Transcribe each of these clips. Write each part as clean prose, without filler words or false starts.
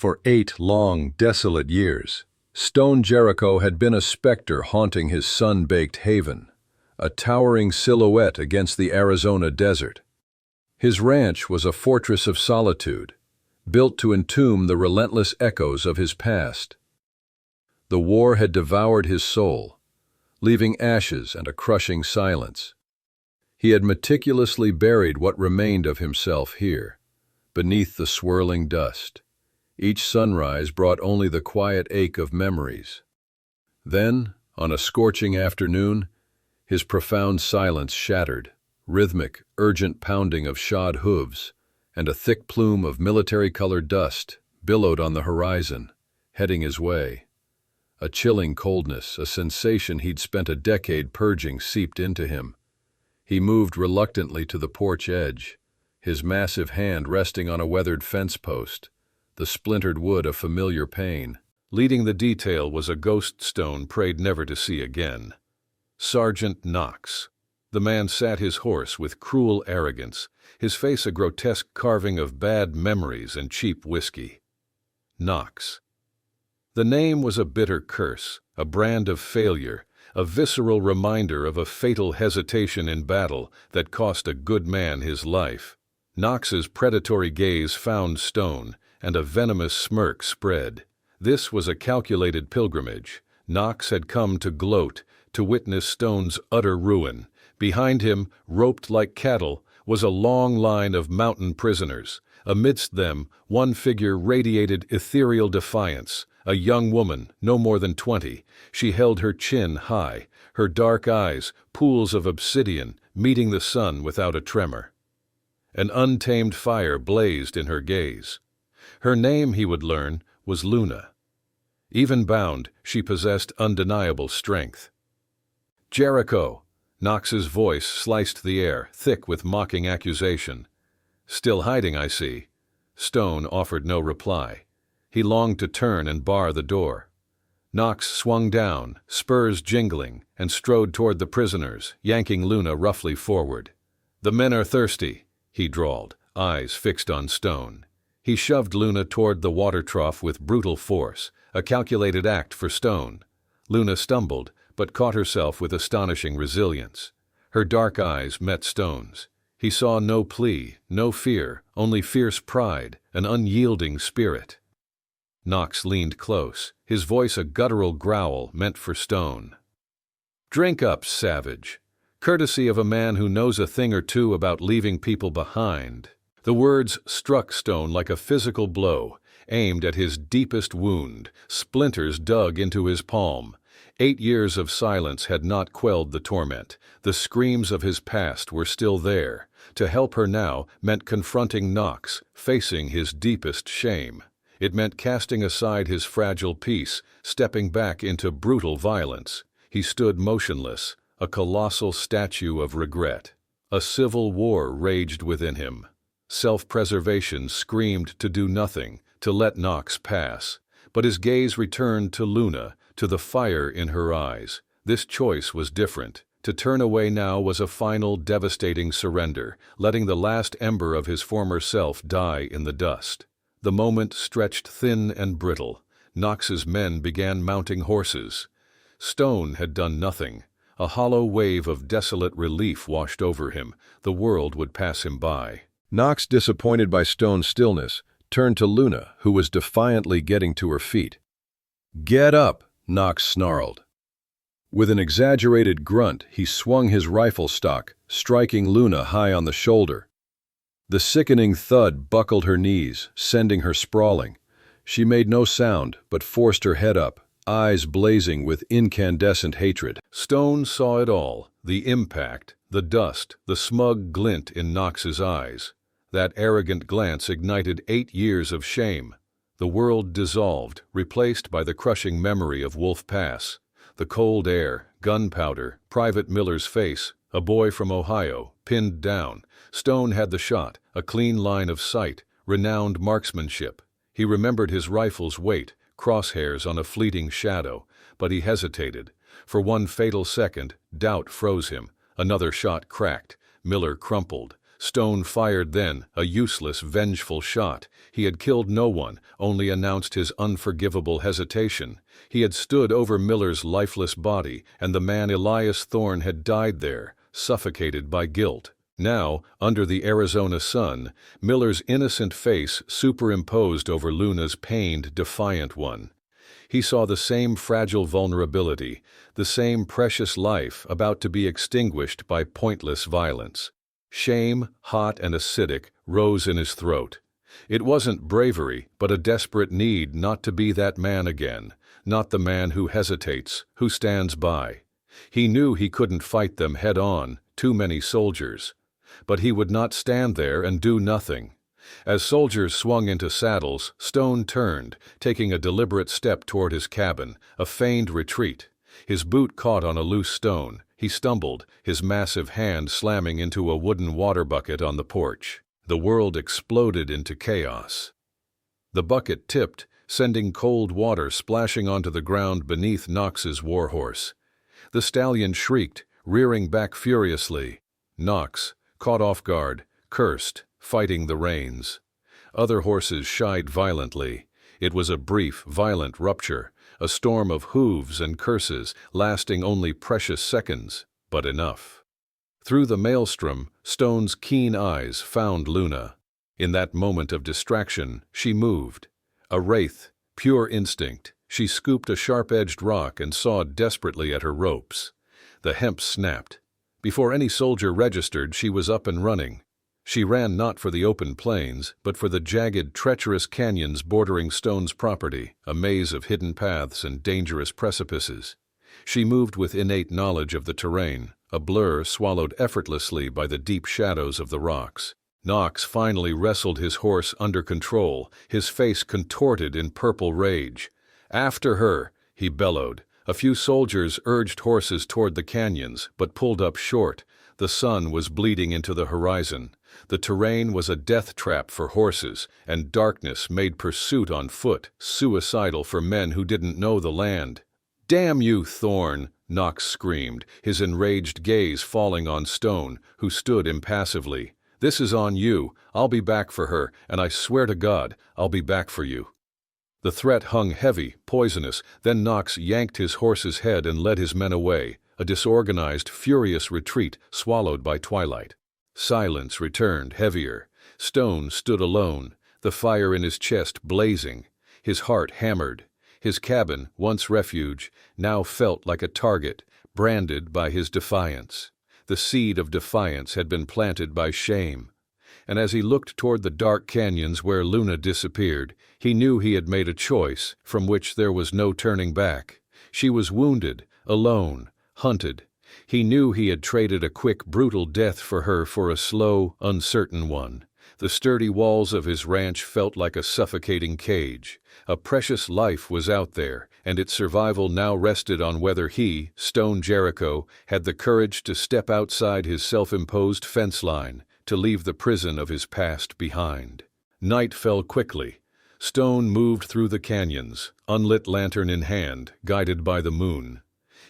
For 8 long, desolate years, Stone Jericho had been a specter haunting his sun-baked haven, a towering silhouette against the Arizona desert. His ranch was a fortress of solitude, built to entomb the relentless echoes of his past. The war had devoured his soul, leaving ashes and a crushing silence. He had meticulously buried what remained of himself here, beneath the swirling dust. Each sunrise brought only the quiet ache of memories. Then, on a scorching afternoon, his profound silence shattered, rhythmic, urgent pounding of shod hooves, and a thick plume of military-colored dust billowed on the horizon, heading his way. A chilling coldness, a sensation he'd spent a decade purging, seeped into him. He moved reluctantly to the porch edge, his massive hand resting on a weathered fence post, the splintered wood a familiar pain. Leading the detail was a ghost Stone prayed never to see again. Sergeant Knox. The man sat his horse with cruel arrogance, his face a grotesque carving of bad memories and cheap whiskey. Knox. The name was a bitter curse, a brand of failure, a visceral reminder of a fatal hesitation in battle that cost a good man his life. Knox's predatory gaze found Stone, and a venomous smirk spread. This was a calculated pilgrimage. Knox had come to gloat, to witness Stone's utter ruin. Behind him, roped like cattle, was a long line of mountain prisoners. Amidst them, one figure radiated ethereal defiance, a young woman, no more than 20. She held her chin high, her dark eyes, pools of obsidian, meeting the sun without a tremor. An untamed fire blazed in her gaze. Her name, he would learn, was Luna. Even bound, she possessed undeniable strength. "Jericho!" Knox's voice sliced the air, thick with mocking accusation. "Still hiding, I see." Stone offered no reply. He longed to turn and bar the door. Knox swung down, spurs jingling, and strode toward the prisoners, yanking Luna roughly forward. "The men are thirsty," he drawled, eyes fixed on Stone. He shoved Luna toward the water trough with brutal force, a calculated act for Stone. Luna stumbled, but caught herself with astonishing resilience. Her dark eyes met Stone's. He saw no plea, no fear, only fierce pride, an unyielding spirit. Knox leaned close, his voice a guttural growl meant for Stone. "Drink up, savage. Courtesy of a man who knows a thing or two about leaving people behind." The words struck Stone like a physical blow, aimed at his deepest wound. Splinters dug into his palm. 8 years of silence had not quelled the torment. The screams of his past were still there. To help her now meant confronting Knox, facing his deepest shame. It meant casting aside his fragile peace, stepping back into brutal violence. He stood motionless, a colossal statue of regret. A civil war raged within him. Self-preservation screamed to do nothing, to let Knox pass. But his gaze returned to Luna, to the fire in her eyes. This choice was different. To turn away now was a final, devastating surrender, letting the last ember of his former self die in the dust. The moment stretched thin and brittle. Knox's men began mounting horses. Stone had done nothing. A hollow wave of desolate relief washed over him. The world would pass him by. Knox, disappointed by Stone's stillness, turned to Luna, who was defiantly getting to her feet. "Get up!" Knox snarled. With an exaggerated grunt, he swung his rifle stock, striking Luna high on the shoulder. The sickening thud buckled her knees, sending her sprawling. She made no sound, but forced her head up, eyes blazing with incandescent hatred. Stone saw it all, the impact, the dust, the smug glint in Knox's eyes. That arrogant glance ignited 8 years of shame. The world dissolved, replaced by the crushing memory of Wolf Pass. The cold air, gunpowder, Private Miller's face, a boy from Ohio, pinned down. Stone had the shot, a clean line of sight, renowned marksmanship. He remembered his rifle's weight, crosshairs on a fleeting shadow, but he hesitated. For one fatal second, doubt froze him. Another shot cracked. Miller crumpled. Stone fired then, a useless, vengeful shot. He had killed no one, only announced his unforgivable hesitation. He had stood over Miller's lifeless body, and the man Elias Thorne had died there, suffocated by guilt. Now, under the Arizona sun, Miller's innocent face superimposed over Luna's pained, defiant one. He saw the same fragile vulnerability, the same precious life about to be extinguished by pointless violence. Shame, hot and acidic, rose in his throat. It wasn't bravery, but a desperate need not to be that man again, not the man who hesitates, who stands by. He knew he couldn't fight them head-on, too many soldiers. But he would not stand there and do nothing. As soldiers swung into saddles, Stone turned, taking a deliberate step toward his cabin, a feigned retreat. His boot caught on a loose stone. He stumbled, his massive hand slamming into a wooden water bucket on the porch. The world exploded into chaos. The bucket tipped, sending cold water splashing onto the ground beneath Knox's warhorse. The stallion shrieked, rearing back furiously. Knox, caught off guard, cursed, fighting the reins. Other horses shied violently. It was a brief, violent rupture, a storm of hooves and curses, lasting only precious seconds, but enough. Through the maelstrom, Stone's keen eyes found Luna. In that moment of distraction, she moved. A wraith, pure instinct, she scooped a sharp-edged rock and sawed desperately at her ropes. The hemp snapped. Before any soldier registered, she was up and running. She ran not for the open plains, but for the jagged, treacherous canyons bordering Stone's property, a maze of hidden paths and dangerous precipices. She moved with innate knowledge of the terrain, a blur swallowed effortlessly by the deep shadows of the rocks. Knox finally wrestled his horse under control, his face contorted in purple rage. "After her!" he bellowed. A few soldiers urged horses toward the canyons, but pulled up short. The sun was bleeding into the horizon. The terrain was a death trap for horses, and darkness made pursuit on foot suicidal for men who didn't know the land. "Damn you, Thorne!" Knox screamed, his enraged gaze falling on Stone, who stood impassively. "This is on you. I'll be back for her, and I swear to God, I'll be back for you." The threat hung heavy, poisonous. Then Knox yanked his horse's head and led his men away, a disorganized, furious retreat swallowed by twilight. Silence returned, heavier. Stone stood alone, the fire in his chest blazing, his heart hammered. His cabin, once refuge, now felt like a target, branded by his defiance. The seed of defiance had been planted by shame. And as he looked toward the dark canyons where Luna disappeared, he knew he had made a choice from which there was no turning back. She was wounded, alone, hunted. He knew he had traded a quick, brutal death for her for a slow, uncertain one. The sturdy walls of his ranch felt like a suffocating cage. A precious life was out there, and its survival now rested on whether he, Stone Jericho, had the courage to step outside his self-imposed fence line, to leave the prison of his past behind. Night fell quickly. Stone moved through the canyons, unlit lantern in hand, guided by the moon.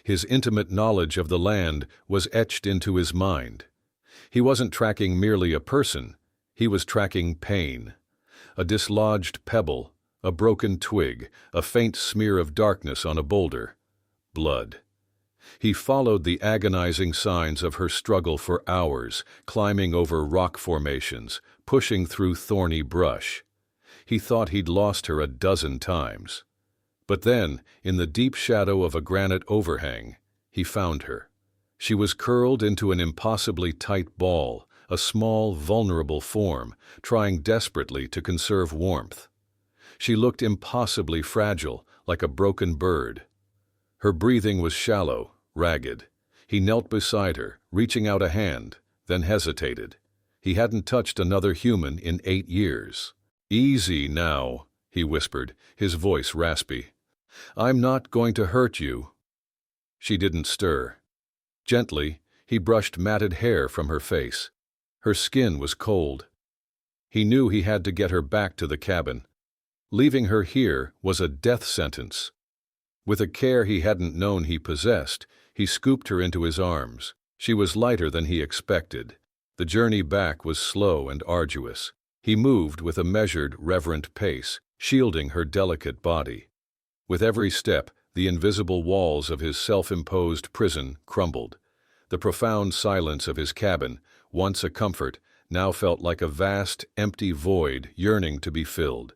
His intimate knowledge of the land was etched into his mind. He wasn't tracking merely a person. He was tracking pain. A dislodged pebble, a broken twig, a faint smear of darkness on a boulder. Blood. He followed the agonizing signs of her struggle for hours, climbing over rock formations, pushing through thorny brush. He thought he'd lost her a dozen times. But then, in the deep shadow of a granite overhang, he found her. She was curled into an impossibly tight ball, a small, vulnerable form, trying desperately to conserve warmth. She looked impossibly fragile, like a broken bird. Her breathing was shallow, ragged. He knelt beside her, reaching out a hand, then hesitated. He hadn't touched another human in 8 years. "Easy now," he whispered, his voice raspy. "I'm not going to hurt you." She didn't stir. Gently, he brushed matted hair from her face. Her skin was cold. He knew he had to get her back to the cabin. Leaving her here was a death sentence. With a care he hadn't known he possessed, he scooped her into his arms. She was lighter than he expected. The journey back was slow and arduous. He moved with a measured, reverent pace, shielding her delicate body. With every step, the invisible walls of his self-imposed prison crumbled. The profound silence of his cabin, once a comfort, now felt like a vast, empty void yearning to be filled.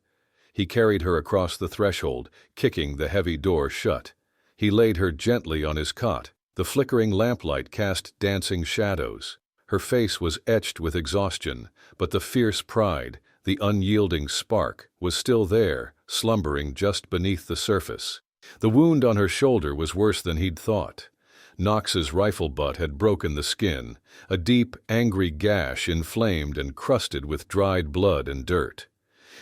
He carried her across the threshold, kicking the heavy door shut. He laid her gently on his cot. The flickering lamplight cast dancing shadows. Her face was etched with exhaustion, but the fierce pride, the unyielding spark, was still there, slumbering just beneath the surface. The wound on her shoulder was worse than he'd thought. Knox's rifle butt had broken the skin, a deep, angry gash inflamed and crusted with dried blood and dirt.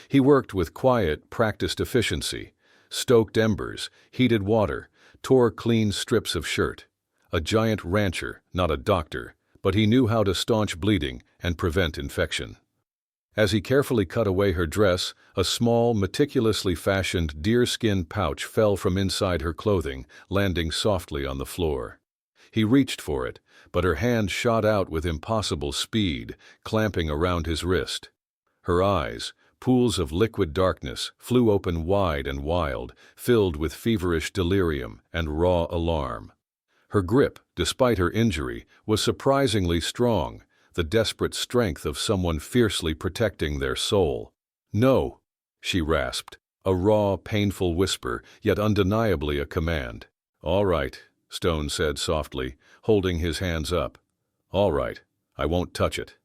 He worked with quiet, practiced efficiency, stoked embers, heated water, tore clean strips of shirt. A giant rancher, not a doctor, but he knew how to staunch bleeding and prevent infection. As he carefully cut away her dress, a small, meticulously fashioned deerskin pouch fell from inside her clothing, landing softly on the floor. He reached for it, but her hand shot out with impossible speed, clamping around his wrist. Her eyes, pools of liquid darkness, flew open wide and wild, filled with feverish delirium and raw alarm. Her grip, despite her injury, was surprisingly strong, the desperate strength of someone fiercely protecting their soul. "No," she rasped, a raw, painful whisper, yet undeniably a command. "All right," Stone said softly, holding his hands up. "All right, I won't touch it."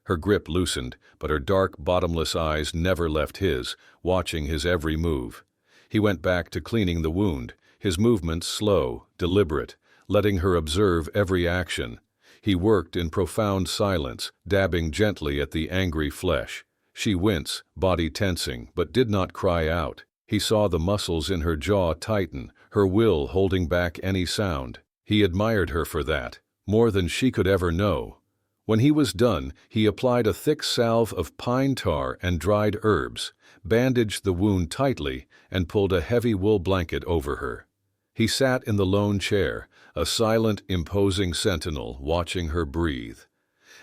Her grip loosened, but her dark, bottomless eyes never left his, watching his every move. He went back to cleaning the wound, his movements slow, deliberate, letting her observe every action. He worked in profound silence, dabbing gently at the angry flesh. She winced, body tensing, but did not cry out. He saw the muscles in her jaw tighten, her will holding back any sound. He admired her for that, more than she could ever know. When he was done, he applied a thick salve of pine tar and dried herbs, bandaged the wound tightly, and pulled a heavy wool blanket over her. He sat in the lone chair, a silent, imposing sentinel watching her breathe.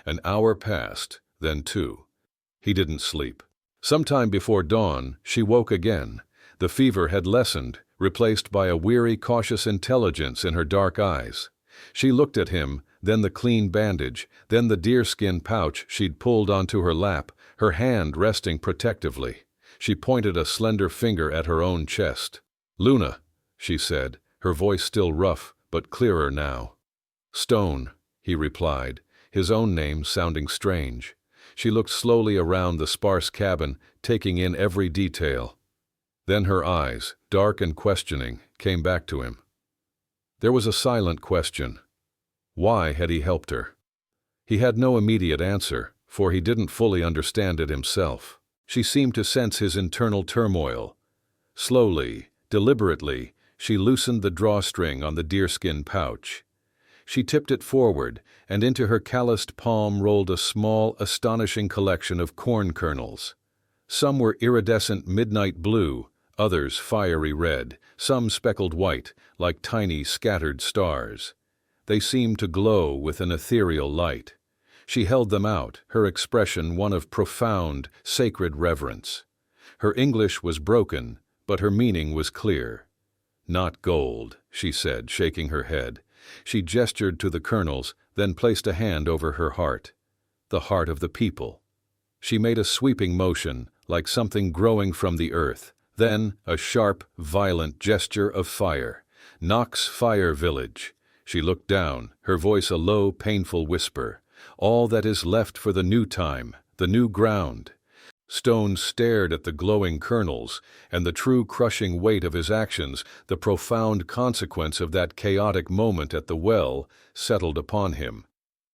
An hour passed, then two. He didn't sleep. Sometime before dawn, she woke again. The fever had lessened, replaced by a weary, cautious intelligence in her dark eyes. She looked at him, then the clean bandage, then the deerskin pouch she'd pulled onto her lap, her hand resting protectively. She pointed a slender finger at her own chest. "Luna," she said, her voice still rough, but clearer now. "Stone," he replied, his own name sounding strange. She looked slowly around the sparse cabin, taking in every detail. Then her eyes, dark and questioning, came back to him. There was a silent question. Why had he helped her? He had no immediate answer, for he didn't fully understand it himself. She seemed to sense his internal turmoil. Slowly, deliberately, she loosened the drawstring on the deerskin pouch. She tipped it forward, and into her calloused palm rolled a small, astonishing collection of corn kernels. Some were iridescent midnight blue, others fiery red, some speckled white, like tiny scattered stars. They seemed to glow with an ethereal light. She held them out, her expression one of profound, sacred reverence. Her English was broken, but her meaning was clear. "Not gold," she said, shaking her head. She gestured to the kernels, then placed a hand over her heart. The heart of the people. She made a sweeping motion, like something growing from the earth. Then a sharp, violent gesture of fire. "Knox Fire Village." She looked down, her voice a low, painful whisper. "All that is left for the new time, the new ground." Stone stared at the glowing kernels, and the true crushing weight of his actions, the profound consequence of that chaotic moment at the well, settled upon him.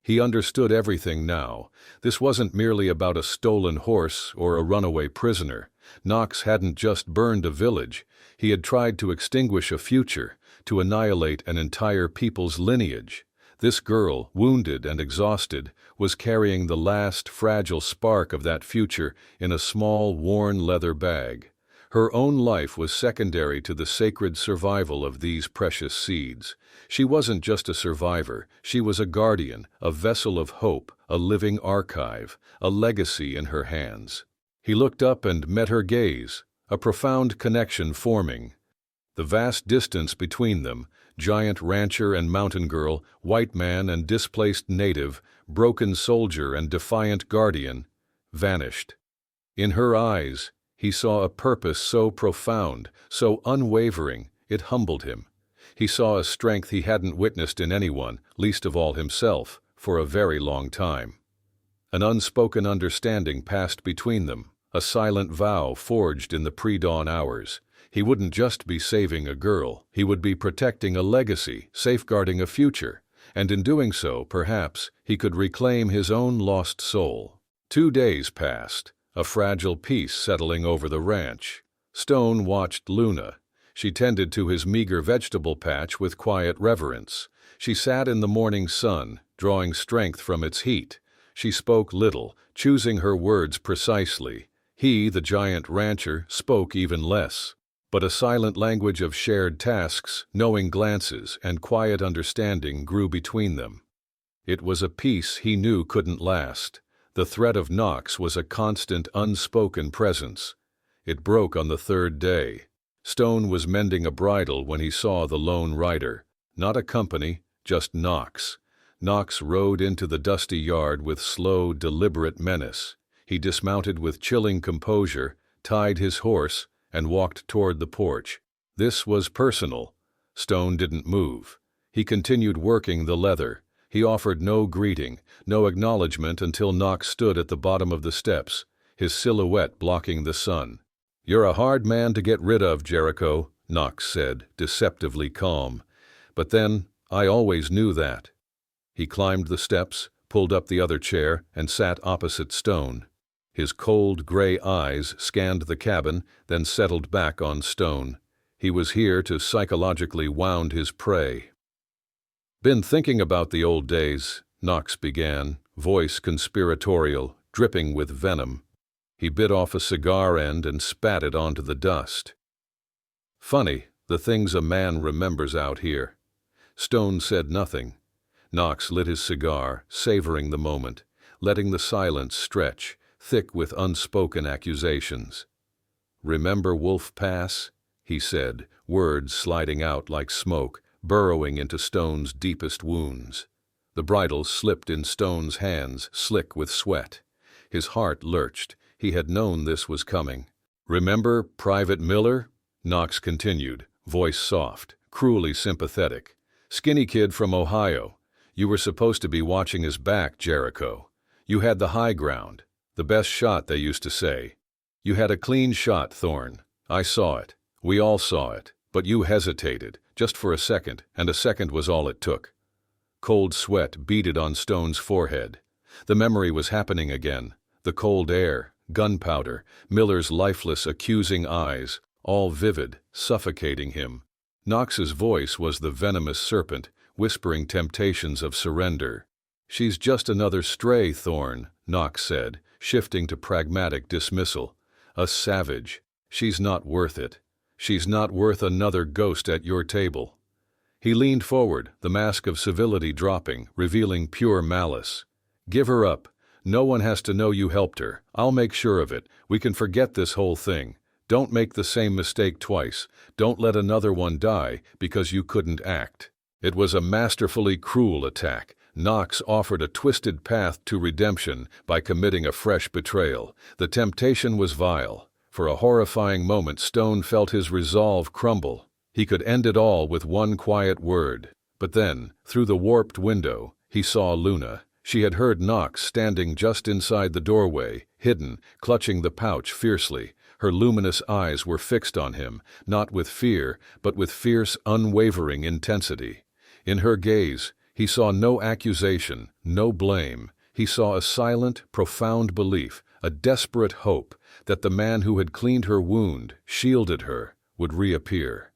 He understood everything now. This wasn't merely about a stolen horse or a runaway prisoner. Knox hadn't just burned a village. He had tried to extinguish a future, to annihilate an entire people's lineage. This girl, wounded and exhausted, was carrying the last fragile spark of that future in a small, worn leather bag. Her own life was secondary to the sacred survival of these precious seeds. She wasn't just a survivor, she was a guardian, a vessel of hope, a living archive, a legacy in her hands. He looked up and met her gaze, a profound connection forming. The vast distance between them, giant rancher and mountain girl, white man and displaced native, broken soldier and defiant guardian, vanished. In her eyes, he saw a purpose so profound, so unwavering, it humbled him. He saw a strength he hadn't witnessed in anyone, least of all himself, for a very long time. An unspoken understanding passed between them, a silent vow forged in the pre-dawn hours. He wouldn't just be saving a girl, he would be protecting a legacy, safeguarding a future, and in doing so, perhaps, he could reclaim his own lost soul. 2 days passed, a fragile peace settling over the ranch. Stone watched Luna. She tended to his meager vegetable patch with quiet reverence. She sat in the morning sun, drawing strength from its heat. She spoke little, choosing her words precisely. He, the giant rancher, spoke even less. But a silent language of shared tasks, knowing glances, and quiet understanding grew between them. It was a peace he knew couldn't last. The threat of Knox was a constant, unspoken presence. It broke on the 3rd day. Stone was mending a bridle when he saw the lone rider. Not a company, just Knox. Knox rode into the dusty yard with slow, deliberate menace. He dismounted with chilling composure, tied his horse, and walked toward the porch. This was personal. Stone didn't move. He continued working the leather. He offered no greeting, no acknowledgement until Knox stood at the bottom of the steps, his silhouette blocking the sun. "You're a hard man to get rid of, Jericho," Knox said, deceptively calm. "But then, I always knew that." He climbed the steps, pulled up the other chair, and sat opposite Stone. His cold, gray eyes scanned the cabin, then settled back on Stone. He was here to psychologically wound his prey. "Been thinking about the old days," Knox began, voice conspiratorial, dripping with venom. He bit off a cigar end and spat it onto the dust. "Funny, the things a man remembers out here." Stone said nothing. Knox lit his cigar, savoring the moment, letting the silence stretch, thick with unspoken accusations. "Remember Wolf Pass?" he said, words sliding out like smoke, burrowing into Stone's deepest wounds. The bridle slipped in Stone's hands, slick with sweat. His heart lurched. He had known this was coming. "Remember Private Miller?" Knox continued, voice soft, cruelly sympathetic. "Skinny kid from Ohio. You were supposed to be watching his back, Jericho. You had the high ground. The best shot, they used to say. You had a clean shot, Thorne. I saw it. We all saw it. But you hesitated, just for a second, and a second was all it took." Cold sweat beaded on Stone's forehead. The memory was happening again. The cold air, gunpowder, Miller's lifeless, accusing eyes, all vivid, suffocating him. Knox's voice was the venomous serpent, whispering temptations of surrender. "She's just another stray, Thorne," Knox said, shifting to pragmatic dismissal. "A savage. She's not worth it. She's not worth another ghost at your table." He leaned forward, the mask of civility dropping, revealing pure malice. "Give her up. No one has to know you helped her. I'll make sure of it. We can forget this whole thing. Don't make the same mistake twice. Don't let another one die because you couldn't act." It was a masterfully cruel attack. Knox offered a twisted path to redemption by committing a fresh betrayal. The temptation was vile. For a horrifying moment, Stone felt his resolve crumble. He could end it all with one quiet word. But then, through the warped window, he saw Luna. She had heard Knox standing just inside the doorway, hidden, clutching the pouch fiercely. Her luminous eyes were fixed on him, not with fear, but with fierce, unwavering intensity. In her gaze, he saw no accusation, no blame. He saw a silent, profound belief, a desperate hope that the man who had cleaned her wound, shielded her, would reappear.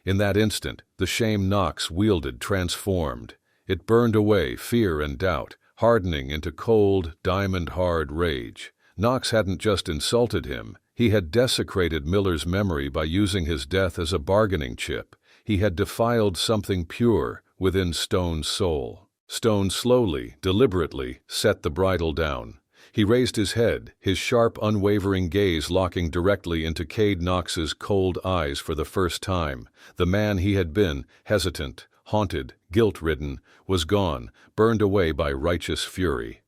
In that instant, the shame Knox wielded transformed. It burned away fear and doubt, hardening into cold, diamond-hard rage. Knox hadn't just insulted him, He had desecrated Miller's memory by using his death as a bargaining chip. He had defiled something pure within Stone's soul. Stone slowly, deliberately, set the bridle down. He raised his head, his sharp, unwavering gaze locking directly into Cade Knox's cold eyes for the first time. The man he had been, hesitant, haunted, guilt-ridden, was gone, burned away by righteous fury.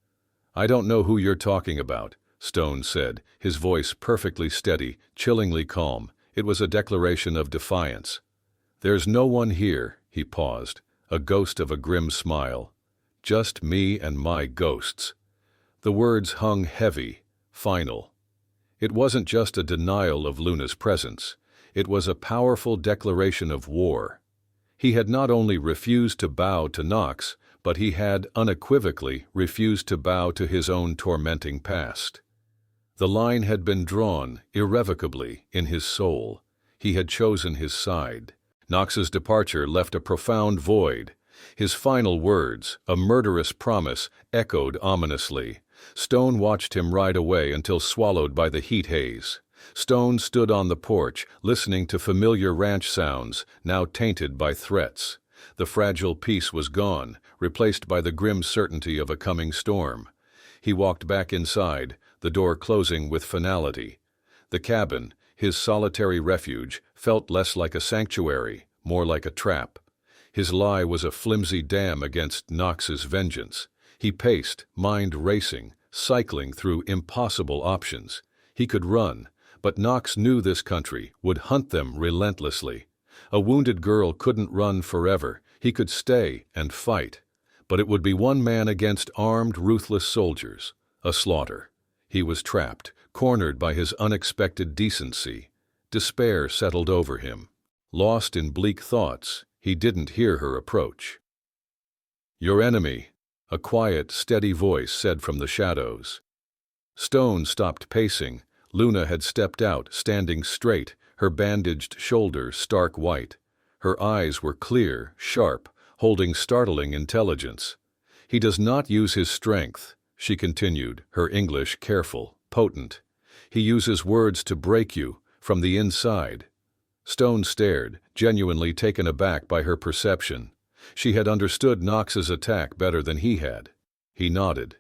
"I don't know who you're talking about," Stone said, his voice perfectly steady, chillingly calm. It was a declaration of defiance. "There's no one here," he paused, a ghost of a grim smile. "Just me and my ghosts." The words hung heavy, final. It wasn't just a denial of Luna's presence. It was a powerful declaration of war. He had not only refused to bow to Knox, but he had unequivocally refused to bow to his own tormenting past. The line had been drawn, irrevocably, in his soul. He had chosen his side. Knox's departure left a profound void. His final words, a murderous promise, echoed ominously. Stone watched him ride away until swallowed by the heat haze. Stone stood on the porch, listening to familiar ranch sounds, now tainted by threats. The fragile peace was gone, replaced by the grim certainty of a coming storm. He walked back inside, the door closing with finality. The cabin, his solitary refuge, felt less like a sanctuary, more like a trap. His lie was a flimsy dam against Knox's vengeance. He paced, mind racing, cycling through impossible options. He could run, but Knox knew this country would hunt them relentlessly. A wounded girl couldn't run forever. He could stay and fight. But it would be one man against armed, ruthless soldiers. A slaughter. He was trapped, cornered by his unexpected decency. Despair settled over him. Lost in bleak thoughts, he didn't hear her approach. "Your enemy," a quiet, steady voice said from the shadows. Stone stopped pacing. Luna had stepped out, standing straight, her bandaged shoulders stark white. Her eyes were clear, sharp, holding startling intelligence. "He does not use his strength," she continued, her English careful, potent. "He uses words to break you, from the inside." Stone stared, genuinely taken aback by her perception. She had understood Knox's attack better than he had. He nodded.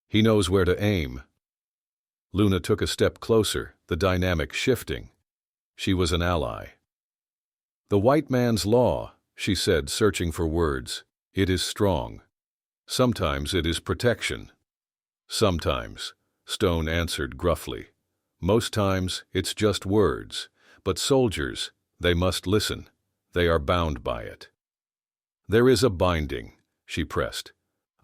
"He knows where to aim." Luna took a step closer, the dynamic shifting. She was an ally. "The white man's law," she said, searching for words. "It is strong. Sometimes it is protection." "Sometimes," Stone answered gruffly. "Most times it's just words. But soldiers, they must listen. They are bound by it." "There is a binding," she pressed.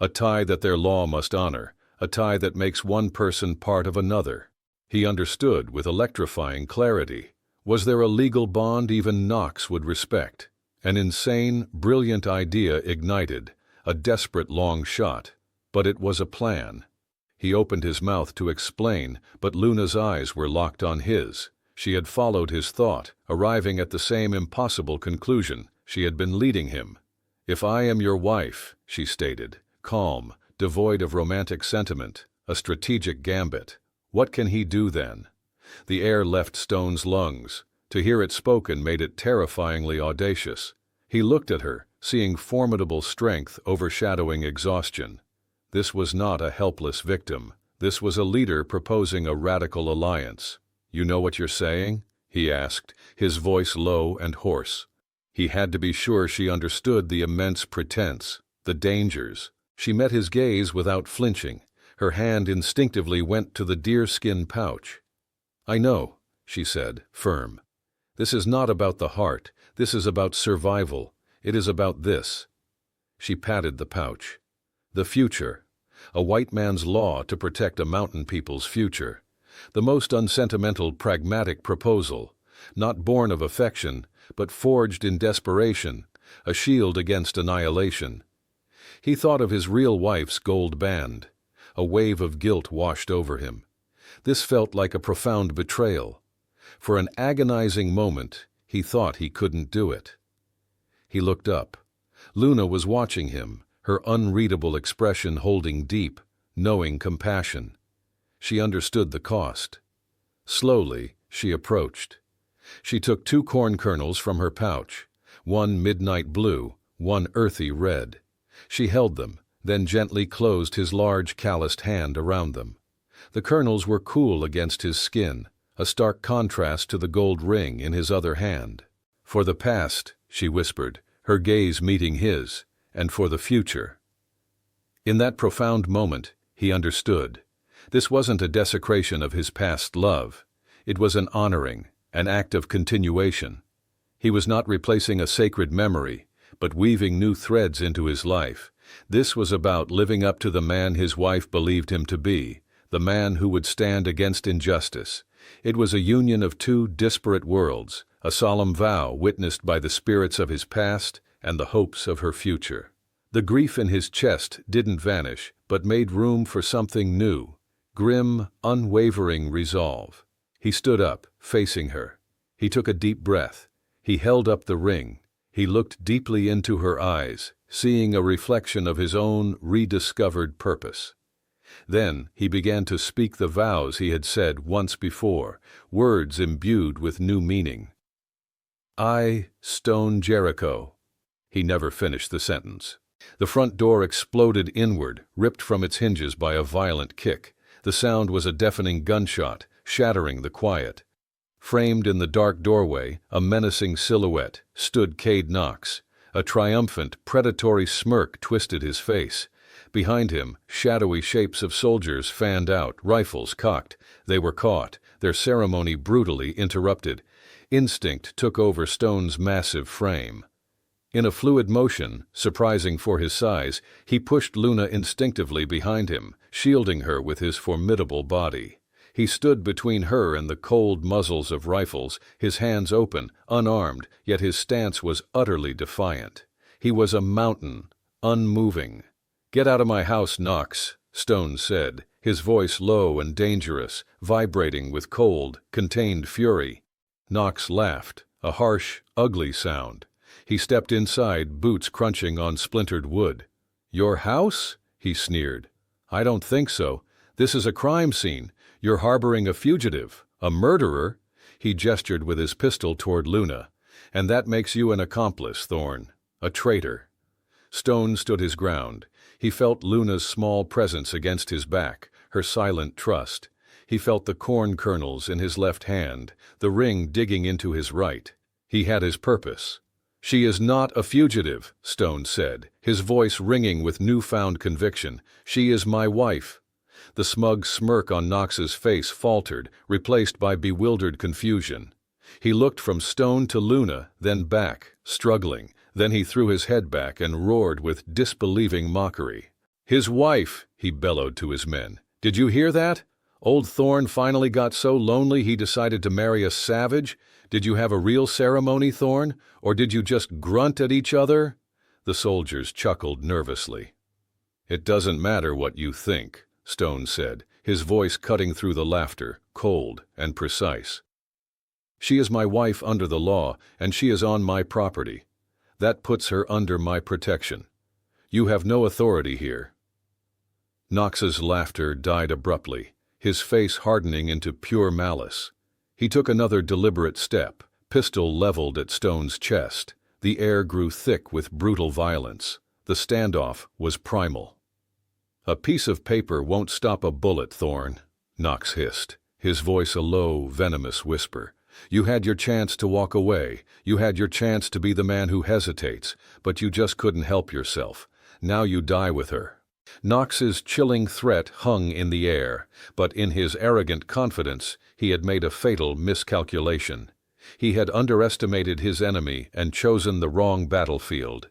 "A tie that their law must honor, a tie that makes one person part of another." He understood with electrifying clarity. Was there a legal bond even Knox would respect? An insane, brilliant idea ignited, a desperate long shot. But it was a plan. He opened his mouth to explain, but Luna's eyes were locked on his. She had followed his thought, arriving at the same impossible conclusion. She had been leading him. "If I am your wife," she stated, calm, devoid of romantic sentiment, a strategic gambit. What can he do then? The air left Stone's lungs. To hear it spoken made it terrifyingly audacious. He looked at her, seeing formidable strength overshadowing exhaustion. This was not a helpless victim. This was a leader proposing a radical alliance. "You know what you're saying?" he asked, his voice low and hoarse. He had to be sure she understood the immense pretense, the dangers. She met his gaze without flinching. Her hand instinctively went to the deerskin pouch. "I know," she said, firm. "This is not about the heart. This is about survival. It is about this." She patted the pouch. The future. A white man's law to protect a mountain people's future. The most unsentimental, pragmatic proposal, not born of affection, but forged in desperation, a shield against annihilation. He thought of his real wife's gold band. A wave of guilt washed over him. This felt like a profound betrayal. For an agonizing moment, he thought he couldn't do it. He looked up. Luna was watching him, her unreadable expression holding deep, knowing compassion. She understood the cost. Slowly, she approached. She took 2 corn kernels from her pouch, one midnight blue, one earthy red. She held them, then gently closed his large calloused hand around them. The kernels were cool against his skin, a stark contrast to the gold ring in his other hand. "For the past," she whispered, her gaze meeting his, "and for the future." In that profound moment, he understood. This wasn't a desecration of his past love. It was an honoring, an act of continuation. He was not replacing a sacred memory, but weaving new threads into his life. This was about living up to the man his wife believed him to be, the man who would stand against injustice. It was a union of 2 disparate worlds, a solemn vow witnessed by the spirits of his past and the hopes of her future. The grief in his chest didn't vanish, but made room for something new, grim, unwavering resolve. He stood up, facing her. He took a deep breath. He held up the ring. He looked deeply into her eyes, seeing a reflection of his own rediscovered purpose. Then he began to speak the vows he had said once before, words imbued with new meaning. "I, Stone Jericho." He never finished the sentence. The front door exploded inward, ripped from its hinges by a violent kick. The sound was a deafening gunshot, shattering the quiet. Framed in the dark doorway, a menacing silhouette, stood Cade Knox. A triumphant, predatory smirk twisted his face. Behind him, shadowy shapes of soldiers fanned out, rifles cocked. They were caught, their ceremony brutally interrupted. Instinct took over Stone's massive frame. In a fluid motion, surprising for his size, he pushed Luna instinctively behind him, shielding her with his formidable body. He stood between her and the cold muzzles of rifles, his hands open, unarmed, yet his stance was utterly defiant. He was a mountain, unmoving. "Get out of my house, Knox," Stone said, his voice low and dangerous, vibrating with cold, contained fury. Knox laughed, a harsh, ugly sound. He stepped inside, boots crunching on splintered wood. "Your house?" he sneered. "I don't think so. This is a crime scene. You're harboring a fugitive, a murderer." He gestured with his pistol toward Luna. "And that makes you an accomplice, Thorne. A traitor." Stone stood his ground. He felt Luna's small presence against his back, her silent trust. He felt the corn kernels in his left hand, the ring digging into his right. He had his purpose. "She is not a fugitive," Stone said, his voice ringing with newfound conviction. "She is my wife." The smug smirk on Knox's face faltered, replaced by bewildered confusion. He looked from Stone to Luna, then back, struggling. Then he threw his head back and roared with disbelieving mockery. "His wife," he bellowed to his men. "Did you hear that? Old Thorne finally got so lonely he decided to marry a savage? Did you have a real ceremony, Thorne, or did you just grunt at each other?" The soldiers chuckled nervously. "It doesn't matter what you think," Stone said, his voice cutting through the laughter, cold and precise. "She is my wife under the law, and she is on my property. That puts her under my protection. You have no authority here." Knox's laughter died abruptly, his face hardening into pure malice. He took another deliberate step, pistol leveled at Stone's chest. The air grew thick with brutal violence. The standoff was primal. "A piece of paper won't stop a bullet, Thorne," Knox hissed, his voice a low, venomous whisper. "You had your chance to walk away. You had your chance to be the man who hesitates, but you just couldn't help yourself. Now you die with her." Knox's chilling threat hung in the air, but in his arrogant confidence he had made a fatal miscalculation. He had underestimated his enemy and chosen the wrong battlefield.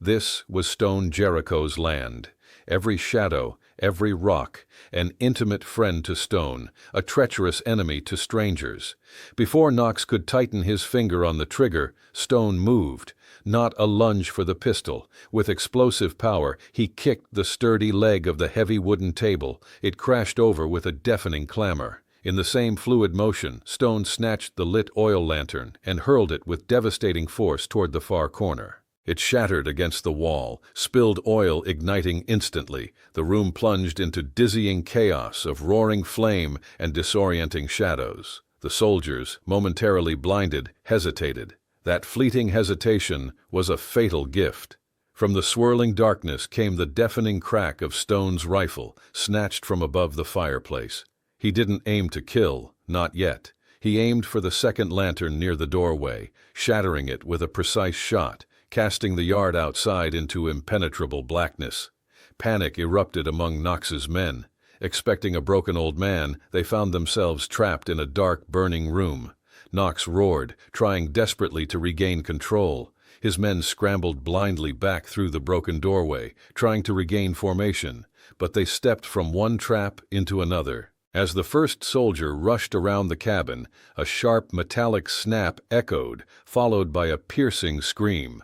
This was Stone Jericho's land. Every shadow, every rock, an intimate friend to Stone, a treacherous enemy to strangers. Before Knox could tighten his finger on the trigger, Stone moved. Not a lunge for the pistol. With explosive power, he kicked the sturdy leg of the heavy wooden table. It crashed over with a deafening clamor. In the same fluid motion, Stone snatched the lit oil lantern and hurled it with devastating force toward the far corner. It shattered against the wall, spilled oil igniting instantly. The room plunged into dizzying chaos of roaring flame and disorienting shadows. The soldiers, momentarily blinded, hesitated. That fleeting hesitation was a fatal gift. From the swirling darkness came the deafening crack of Stone's rifle, snatched from above the fireplace. He didn't aim to kill, not yet. He aimed for the second lantern near the doorway, shattering it with a precise shot, casting the yard outside into impenetrable blackness. Panic erupted among Knox's men. Expecting a broken old man, they found themselves trapped in a dark, burning room. Knox roared, trying desperately to regain control. His men scrambled blindly back through the broken doorway, trying to regain formation, but they stepped from one trap into another. As the first soldier rushed around the cabin, a sharp metallic snap echoed, followed by a piercing scream.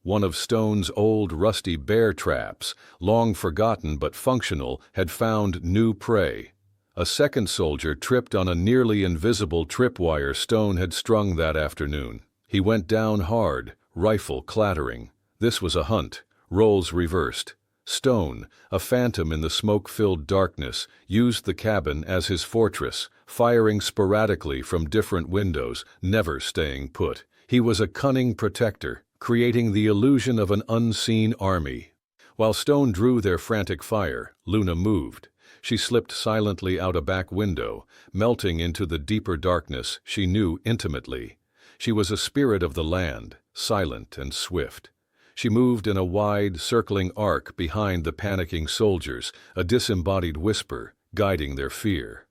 One of Stone's old rusty bear traps, long forgotten but functional, had found new prey. A second soldier tripped on a nearly invisible tripwire Stone had strung that afternoon. He went down hard, rifle clattering. This was a hunt, roles reversed. Stone, a phantom in the smoke-filled darkness, used the cabin as his fortress, firing sporadically from different windows, never staying put. He was a cunning protector, creating the illusion of an unseen army. While Stone drew their frantic fire, Luna moved. She slipped silently out a back window, melting into the deeper darkness she knew intimately. She was a spirit of the land, silent and swift. She moved in a wide, circling arc behind the panicking soldiers, a disembodied whisper, guiding their fear.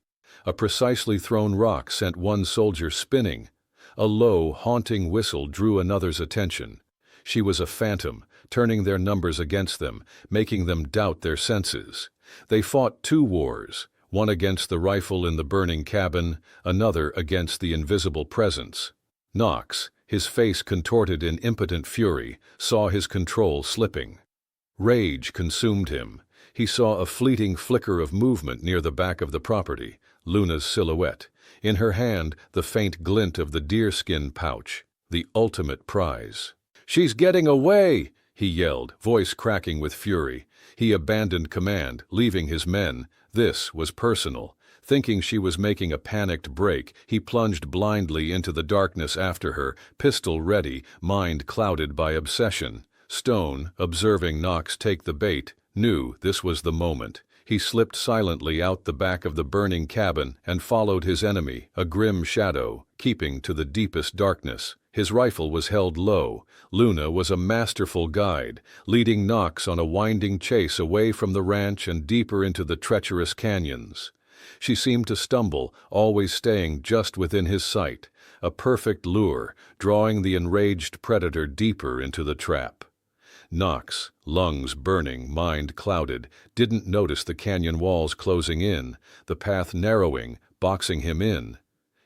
A precisely thrown rock sent one soldier spinning. A low, haunting whistle drew another's attention. She was a phantom, turning their numbers against them, making them doubt their senses. They fought two wars, one against the rifle in the burning cabin, another against the invisible presence. Knox, his face contorted in impotent fury, saw his control slipping. Rage consumed him. He saw a fleeting flicker of movement near the back of the property, Luna's silhouette. In her hand, the faint glint of the deerskin pouch, the ultimate prize. "She's getting away!" he yelled, voice cracking with fury. He abandoned command, leaving his men. This was personal. Thinking she was making a panicked break, he plunged blindly into the darkness after her, pistol ready, mind clouded by obsession. Stone, observing Knox take the bait, knew this was the moment. He slipped silently out the back of the burning cabin and followed his enemy, a grim shadow, keeping to the deepest darkness. His rifle was held low. Luna was a masterful guide, leading Knox on a winding chase away from the ranch and deeper into the treacherous canyons. She seemed to stumble, always staying just within his sight, a perfect lure, drawing the enraged predator deeper into the trap. Knox, lungs burning, mind clouded, didn't notice the canyon walls closing in, the path narrowing, boxing him in.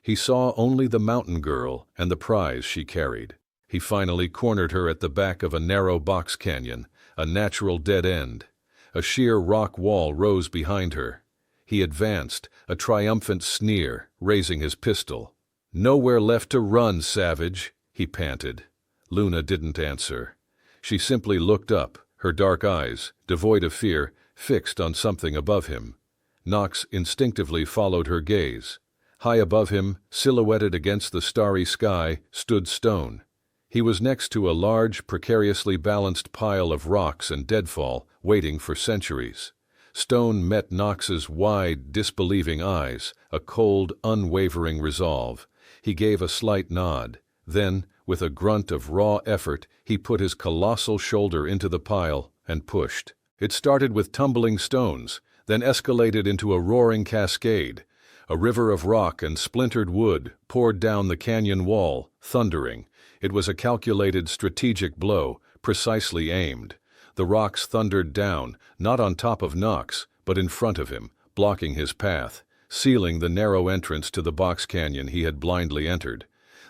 He saw only the mountain girl and the prize she carried. He finally cornered her at the back of a narrow box canyon, a natural dead end. A sheer rock wall rose behind her. He advanced, a triumphant sneer, raising his pistol. "Nowhere left to run, savage," he panted. Luna didn't answer. She simply looked up, her dark eyes, devoid of fear, fixed on something above him. Knox instinctively followed her gaze. High above him, silhouetted against the starry sky, stood Stone. He was next to a large, precariously balanced pile of rocks and deadfall, waiting for centuries. Stone met Knox's wide, disbelieving eyes, a cold, unwavering resolve. He gave a slight nod. Then, with a grunt of raw effort, he put his colossal shoulder into the pile and pushed. It started with tumbling stones, then escalated into a roaring cascade. A river of rock and splintered wood poured down the canyon wall, thundering. It was a calculated, strategic blow, precisely aimed. The rocks thundered down, not on top of Knox, but in front of him, blocking his path, sealing the narrow entrance to the box canyon he had blindly entered.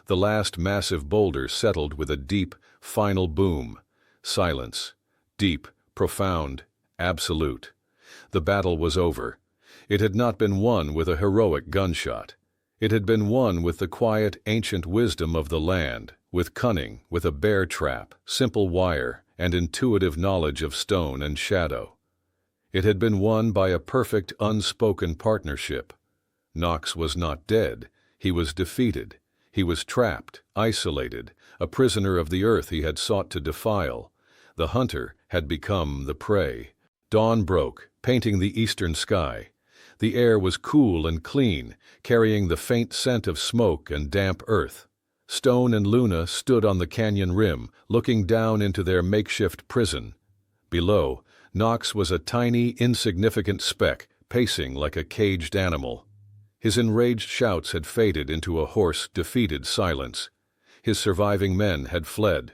The last massive boulder settled with a deep, final boom. Silence. Deep, profound, absolute. The battle was over. It had not been won with a heroic gunshot. It had been won with the quiet, ancient wisdom of the land, with cunning, with a bear trap, simple wire, and intuitive knowledge of stone and shadow. It had been won by a perfect, unspoken partnership. Knox was not dead. He was defeated. He was trapped, isolated, a prisoner of the earth he had sought to defile. The hunter had become the prey. Dawn broke, painting the eastern sky. The air was cool and clean, carrying the faint scent of smoke and damp earth. Stone and Luna stood on the canyon rim, looking down into their makeshift prison. Below, Knox was a tiny, insignificant speck, pacing like a caged animal. His enraged shouts had faded into a hoarse, defeated silence. His surviving men had fled.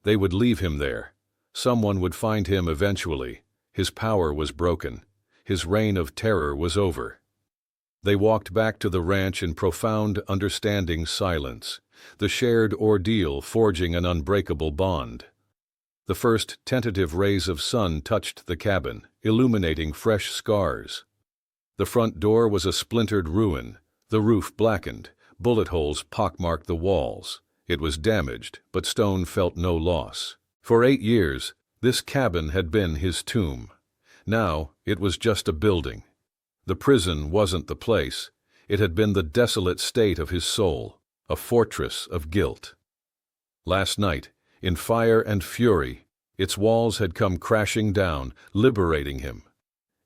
They would leave him there. Someone would find him eventually. His power was broken. His reign of terror was over. They walked back to the ranch in profound, understanding silence, the shared ordeal forging an unbreakable bond. The first tentative rays of sun touched the cabin, illuminating fresh scars. The front door was a splintered ruin, the roof blackened, bullet holes pockmarked the walls. It was damaged, but Stone felt no loss. For 8 years, this cabin had been his tomb. Now, it was just a building. The prison wasn't the place. It had been the desolate state of his soul, a fortress of guilt. Last night, in fire and fury, its walls had come crashing down, liberating him.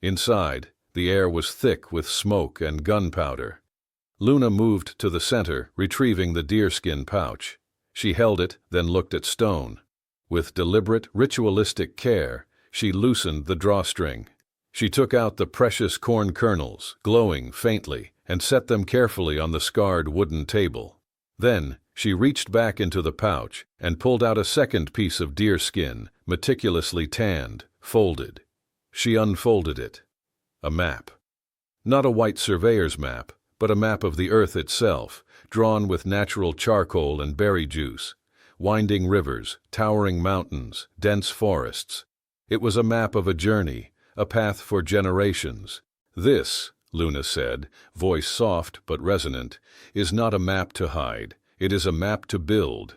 Inside, the air was thick with smoke and gunpowder. Luna moved to the center, retrieving the deerskin pouch. She held it, then looked at Stone. With deliberate, ritualistic care, she loosened the drawstring. She took out the precious corn kernels, glowing faintly, and set them carefully on the scarred wooden table. Then, she reached back into the pouch and pulled out a second piece of deerskin, meticulously tanned, folded. She unfolded it. A map. Not a white surveyor's map, but a map of the earth itself, drawn with natural charcoal and berry juice. Winding rivers, towering mountains, dense forests. It was a map of a journey, a path for generations. This, Luna said, voice soft but resonant, is not a map to hide. It is a map to build.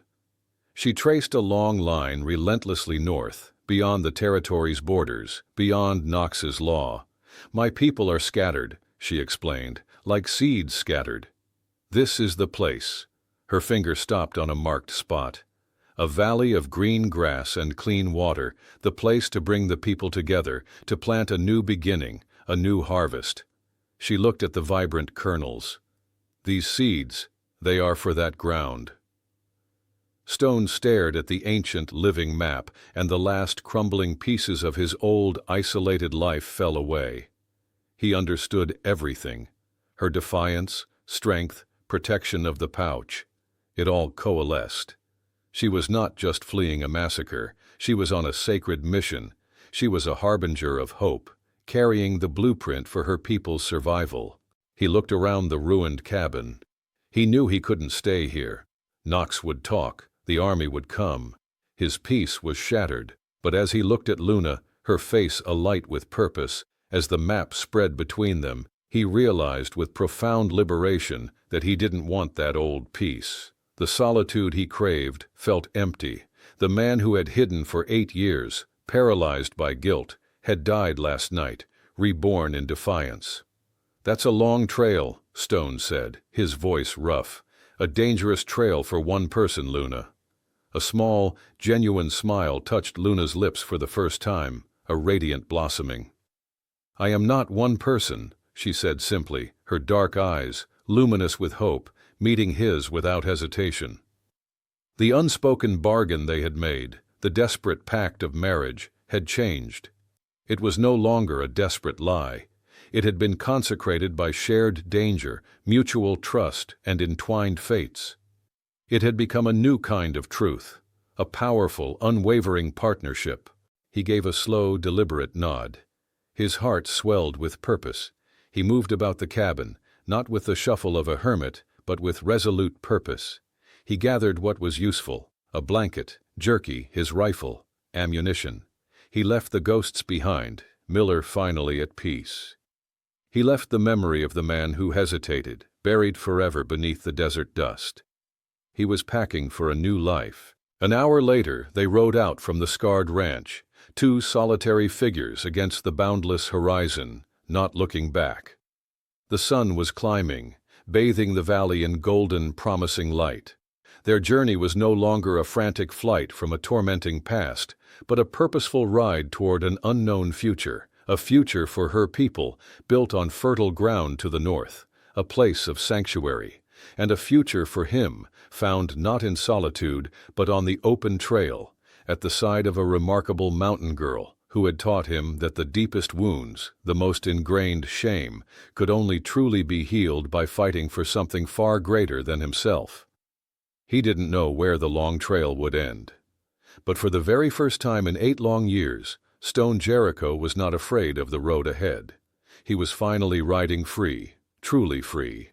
She traced a long line relentlessly north, beyond the territory's borders, beyond Knox's law. My people are scattered, she explained, like seeds scattered. This is the place. Her finger stopped on a marked spot. A valley of green grass and clean water, the place to bring the people together, to plant a new beginning, a new harvest. She looked at the vibrant kernels. These seeds, they are for that ground. Stone stared at the ancient living map, and the last crumbling pieces of his old, isolated life fell away. He understood everything. Her defiance, strength, protection of the pouch. It all coalesced. She was not just fleeing a massacre. She was on a sacred mission. She was a harbinger of hope, carrying the blueprint for her people's survival. He looked around the ruined cabin. He knew he couldn't stay here. Knox would talk. The army would come. His peace was shattered. But as he looked at Luna, her face alight with purpose, as the map spread between them, he realized with profound liberation that he didn't want that old peace. The solitude he craved felt empty. The man who had hidden for 8 years, paralyzed by guilt, had died last night, reborn in defiance. That's a long trail, Stone said, his voice rough. A dangerous trail for one person, Luna. A small, genuine smile touched Luna's lips for the first time, a radiant blossoming. I am not one person, she said simply, her dark eyes, luminous with hope, meeting his without hesitation. The unspoken bargain they had made, the desperate pact of marriage, had changed. It was no longer a desperate lie. It had been consecrated by shared danger, mutual trust, and entwined fates. It had become a new kind of truth, a powerful, unwavering partnership. He gave a slow, deliberate nod. His heart swelled with purpose. He moved about the cabin, not with the shuffle of a hermit, but with resolute purpose. He gathered what was useful, a blanket, jerky, his rifle, ammunition. He left the ghosts behind, Miller finally at peace. He left the memory of the man who hesitated, buried forever beneath the desert dust. He was packing for a new life. An hour later, they rode out from the scarred ranch, 2 solitary figures against the boundless horizon, not looking back. The sun was climbing. bathing the valley in golden, promising light. Their journey was no longer a frantic flight from a tormenting past, but a purposeful ride toward an unknown future, a future for her people, built on fertile ground to the north, a place of sanctuary, and a future for him, found not in solitude, but on the open trail, at the side of a remarkable mountain girl who had taught him that the deepest wounds, the most ingrained shame, could only truly be healed by fighting for something far greater than himself. He didn't know where the long trail would end. But for the very first time in 8 long years, Stone Jericho was not afraid of the road ahead. He was finally riding free, truly free.